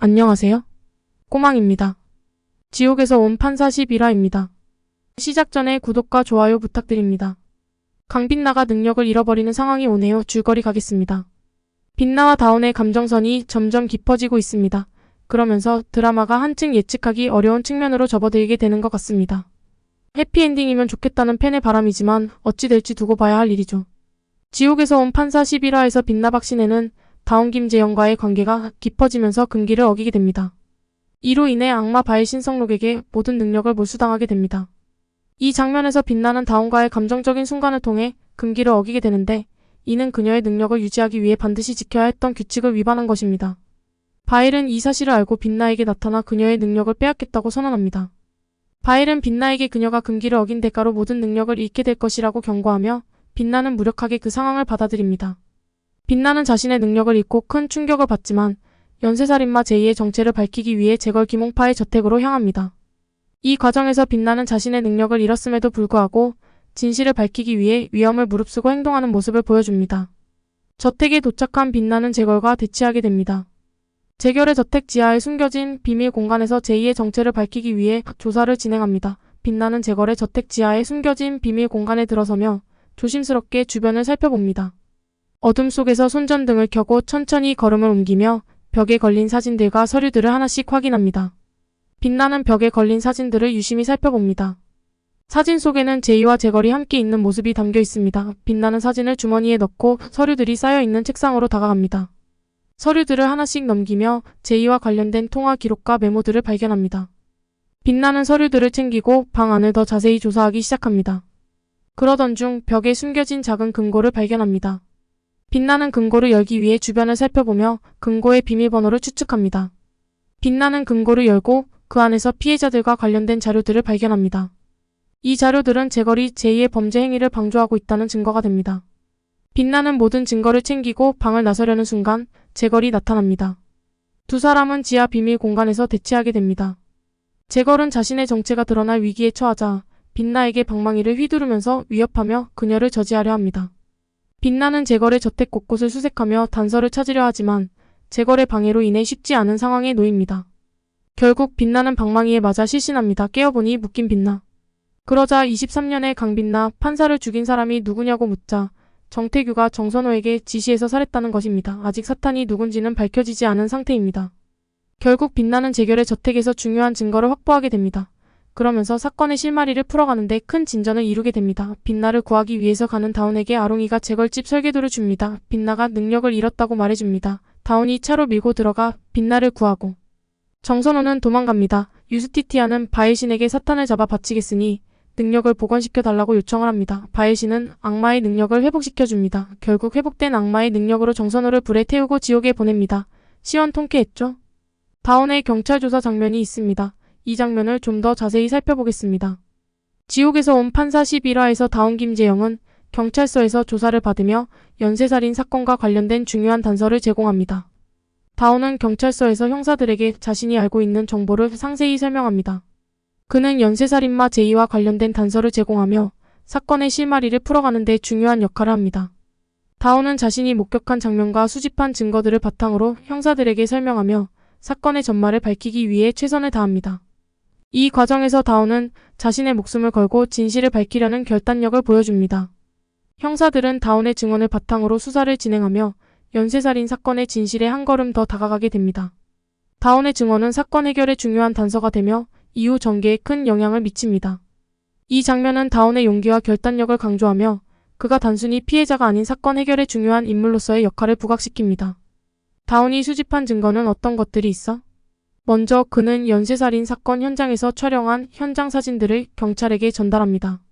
안녕하세요. 꼬망입니다. 지옥에서 온 판사 11화입니다. 시작 전에 구독과 좋아요 부탁드립니다. 강빛나가 능력을 잃어버리는 상황이 오네요. 줄거리 가겠습니다. 빛나와 다운의 감정선이 점점 깊어지고 있습니다. 그러면서 드라마가 한층 예측하기 어려운 측면으로 접어들게 되는 것 같습니다. 해피엔딩이면 좋겠다는 팬의 바람이지만 어찌 될지 두고 봐야 할 일이죠. 지옥에서 온 판사 11화에서 빛나 박신혜는 다운 김재영과의 관계가 깊어지면서 금기를 어기게 됩니다. 이로 인해 악마 바의 신성록에게 모든 능력을 몰수당하게 됩니다. 이 장면에서 빛나는 다운과의 감정적인 순간을 통해 금기를 어기게 되는데 이는 그녀의 능력을 유지하기 위해 반드시 지켜야 했던 규칙을 위반한 것입니다. 바일은 이 사실을 알고 빛나에게 나타나 그녀의 능력을 빼앗겠다고 선언합니다. 바일은 빛나에게 그녀가 금기를 어긴 대가로 모든 능력을 잃게 될 것이라고 경고하며 빛나는 무력하게 그 상황을 받아들입니다. 빛나는 자신의 능력을 잃고 큰 충격을 받지만 연쇄살인마 제이의 정체를 밝히기 위해 재걸 김홍파의 저택으로 향합니다. 이 과정에서 빛나는 자신의 능력을 잃었음에도 불구하고 진실을 밝히기 위해 위험을 무릅쓰고 행동하는 모습을 보여줍니다. 저택에 도착한 빛나는 재걸과 대치하게 됩니다. 재결의 저택 지하에 숨겨진 비밀 공간에서 제이의 정체를 밝히기 위해 조사를 진행합니다. 빛나는 재걸의 저택 지하에 숨겨진 비밀 공간에 들어서며 조심스럽게 주변을 살펴봅니다. 어둠 속에서 손전등을 켜고 천천히 걸음을 옮기며 벽에 걸린 사진들과 서류들을 하나씩 확인합니다. 빛나는 벽에 걸린 사진들을 유심히 살펴봅니다. 사진 속에는 제이와 재걸이 함께 있는 모습이 담겨 있습니다. 빛나는 사진을 주머니에 넣고 서류들이 쌓여있는 책상으로 다가갑니다. 서류들을 하나씩 넘기며 제이와 관련된 통화 기록과 메모들을 발견합니다. 빛나는 서류들을 챙기고 방 안을 더 자세히 조사하기 시작합니다. 그러던 중 벽에 숨겨진 작은 금고를 발견합니다. 빛나는 금고를 열기 위해 주변을 살펴보며 금고의 비밀번호를 추측합니다. 빛나는 금고를 열고 그 안에서 피해자들과 관련된 자료들을 발견합니다. 이 자료들은 재걸이 제이의 범죄 행위를 방조하고 있다는 증거가 됩니다. 빛나는 모든 증거를 챙기고 방을 나서려는 순간 재걸이 나타납니다. 두 사람은 지하 비밀 공간에서 대치하게 됩니다. 재걸은 자신의 정체가 드러날 위기에 처하자 빛나에게 방망이를 휘두르면서 위협하며 그녀를 저지하려 합니다. 빛나는 재걸의 저택 곳곳을 수색하며 단서를 찾으려 하지만 재걸의 방해로 인해 쉽지 않은 상황에 놓입니다. 결국 빛나는 방망이에 맞아 실신합니다. 깨어보니 묶인 빛나. 그러자 23년의 강빛나 판사를 죽인 사람이 누구냐고 묻자 정태규가 정선호에게 지시해서 살했다는 것입니다. 아직 사탄이 누군지는 밝혀지지 않은 상태입니다. 결국 빛나는 재결의 저택에서 중요한 증거를 확보하게 됩니다. 그러면서 사건의 실마리를 풀어가는데 큰 진전을 이루게 됩니다. 빛나를 구하기 위해서 가는 다운에게 아롱이가 재걸집 설계도를 줍니다. 빛나가 능력을 잃었다고 말해줍니다. 다운이 차로 밀고 들어가 빛나를 구하고 정선호는 도망갑니다. 유스티티아는 바일신에게 사탄을 잡아 바치겠으니 능력을 복원시켜 달라고 요청을 합니다. 바일신은 악마의 능력을 회복시켜줍니다. 결국 회복된 악마의 능력으로 정선호를 불에 태우고 지옥에 보냅니다. 시원 통쾌했죠? 다운의 경찰 조사 장면이 있습니다. 이 장면을 좀 더 자세히 살펴보겠습니다. 지옥에서 온 판사 11화에서 다운 김재영은 경찰서에서 조사를 받으며 연쇄살인 사건과 관련된 중요한 단서를 제공합니다. 다운은 경찰서에서 형사들에게 자신이 알고 있는 정보를 상세히 설명합니다. 그는 연쇄살인마 제이와 관련된 단서를 제공하며 사건의 실마리를 풀어가는 데 중요한 역할을 합니다. 다운은 자신이 목격한 장면과 수집한 증거들을 바탕으로 형사들에게 설명하며 사건의 전말을 밝히기 위해 최선을 다합니다. 이 과정에서 다운은 자신의 목숨을 걸고 진실을 밝히려는 결단력을 보여줍니다. 형사들은 다운의 증언을 바탕으로 수사를 진행하며 연쇄살인 사건의 진실에 한 걸음 더 다가가게 됩니다. 다운의 증언은 사건 해결에 중요한 단서가 되며 이후 전개에 큰 영향을 미칩니다. 이 장면은 다운의 용기와 결단력을 강조하며 그가 단순히 피해자가 아닌 사건 해결에 중요한 인물로서의 역할을 부각시킵니다. 다운이 수집한 증거는 어떤 것들이 있어? 먼저 그는 연쇄살인 사건 현장에서 촬영한 현장 사진들을 경찰에게 전달합니다.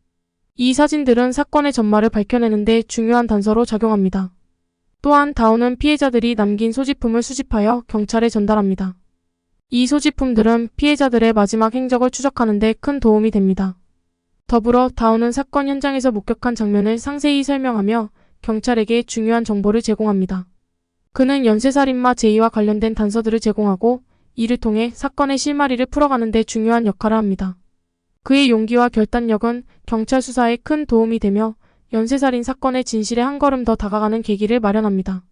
이 사진들은 사건의 전말을 밝혀내는 데 중요한 단서로 작용합니다. 또한 다운은 피해자들이 남긴 소지품을 수집하여 경찰에 전달합니다. 이 소지품들은 피해자들의 마지막 행적을 추적하는 데 큰 도움이 됩니다. 더불어 다운은 사건 현장에서 목격한 장면을 상세히 설명하며 경찰에게 중요한 정보를 제공합니다. 그는 연쇄살인마 제이와 관련된 단서들을 제공하고 이를 통해 사건의 실마리를 풀어가는 데 중요한 역할을 합니다. 그의 용기와 결단력은 경찰 수사에 큰 도움이 되며 연쇄살인 사건의 진실에 한 걸음 더 다가가는 계기를 마련합니다.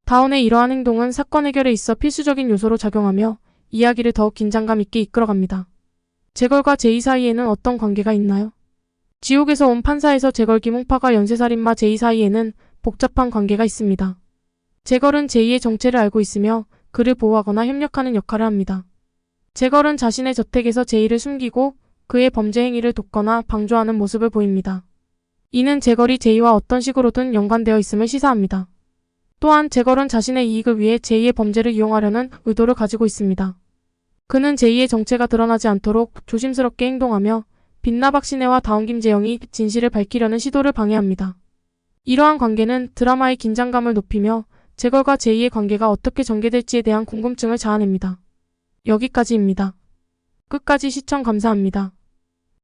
다운의 이러한 행동은 사건 해결에 있어 필수적인 요소로 작용하며 이야기를 더욱 긴장감 있게 이끌어갑니다. 재걸과 제이 사이에는 어떤 관계가 있나요? 지옥에서 온 판사에서 재걸 김홍파가 연쇄살인마 제이 사이에는 복잡한 관계가 있습니다. 재걸은 제이의 정체를 알고 있으며 그를 보호하거나 협력하는 역할을 합니다. 재걸은 자신의 저택에서 제이를 숨기고 그의 범죄 행위를 돕거나 방조하는 모습을 보입니다. 이는 재걸이 제이와 어떤 식으로든 연관되어 있음을 시사합니다. 또한 재걸은 자신의 이익을 위해 제이의 범죄를 이용하려는 의도를 가지고 있습니다. 그는 제이의 정체가 드러나지 않도록 조심스럽게 행동하며 빛나 박신혜와 다운 김재영이 진실을 밝히려는 시도를 방해합니다. 이러한 관계는 드라마의 긴장감을 높이며 재걸과 제이의 관계가 어떻게 전개될지에 대한 궁금증을 자아냅니다. 여기까지입니다. 끝까지 시청 감사합니다.